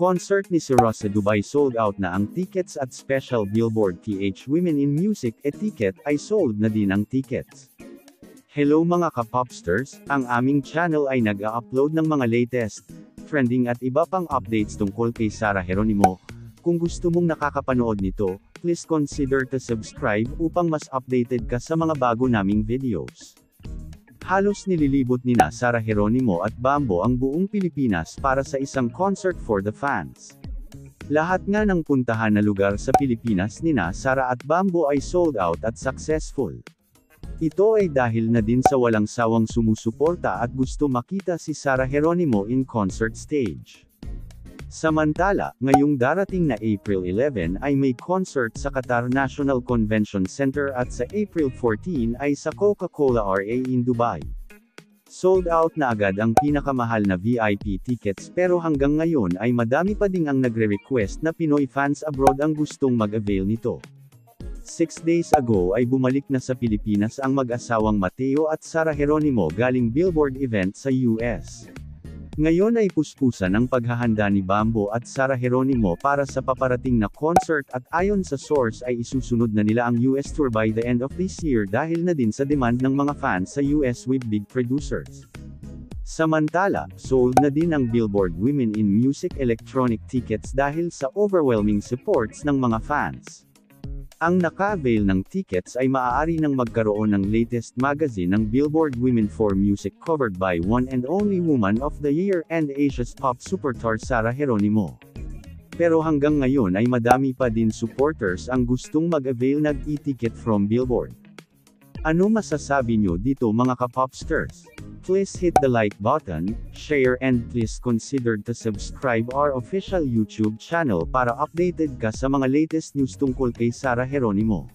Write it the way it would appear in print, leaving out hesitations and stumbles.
Concert ni Sira sa Dubai sold out na ang tickets at special Billboard TH Women in Music Etiquette ay sold na din ang tickets. Hello mga ka-popsters, ang aming channel ay nag-a-upload ng mga latest, trending at iba pang updates tungkol kay Sarah Geronimo. Kung gusto mong nakakapanood nito, please consider to subscribe upang mas updated ka sa mga bago naming videos. Halos nililibot nina Sarah Geronimo at Bambo ang buong Pilipinas para sa isang concert for the fans. Lahat nga ng puntahan na lugar sa Pilipinas nina Sarah at Bambo ay sold out at successful. Ito ay dahil na din sa walang sawang sumusuporta at gusto makita si Sarah Geronimo in concert stage. Samantala, ngayong darating na April 11 ay may concert sa Qatar National Convention Center at sa April 14 ay sa Coca-Cola Arena in Dubai. Sold out na agad ang pinakamahal na VIP tickets pero hanggang ngayon ay madami pa ding ang nagre-request na Pinoy fans abroad ang gustong mag-avail nito. 6 days ago ay bumalik na sa Pilipinas ang mag-asawang Mateo at Sarah Geronimo galing Billboard event sa US. Ngayon ay puspusan ang paghahanda ni Bambo at Sarah Geronimo para sa paparating na concert at ayon sa source ay isusunod na nila ang US tour by the end of this year dahil na din sa demand ng mga fans sa US with big producers. Samantala, sold na din ang Billboard Women in Music electronic tickets dahil sa overwhelming supports ng mga fans. Ang naka-avail ng tickets ay maaari nang magkaroon ng latest magazine ng Billboard Women for Music covered by one and only Woman of the Year and Asia's pop superstar Sarah Geronimo. Pero hanggang ngayon ay madami pa din supporters ang gustong mag-avail ng e-ticket from Billboard. Ano masasabi nyo dito mga ka-popsters? Please hit the like button, share and please consider to subscribe our official YouTube channel para updated ka sa mga latest news tungkol kay Sarah Geronimo.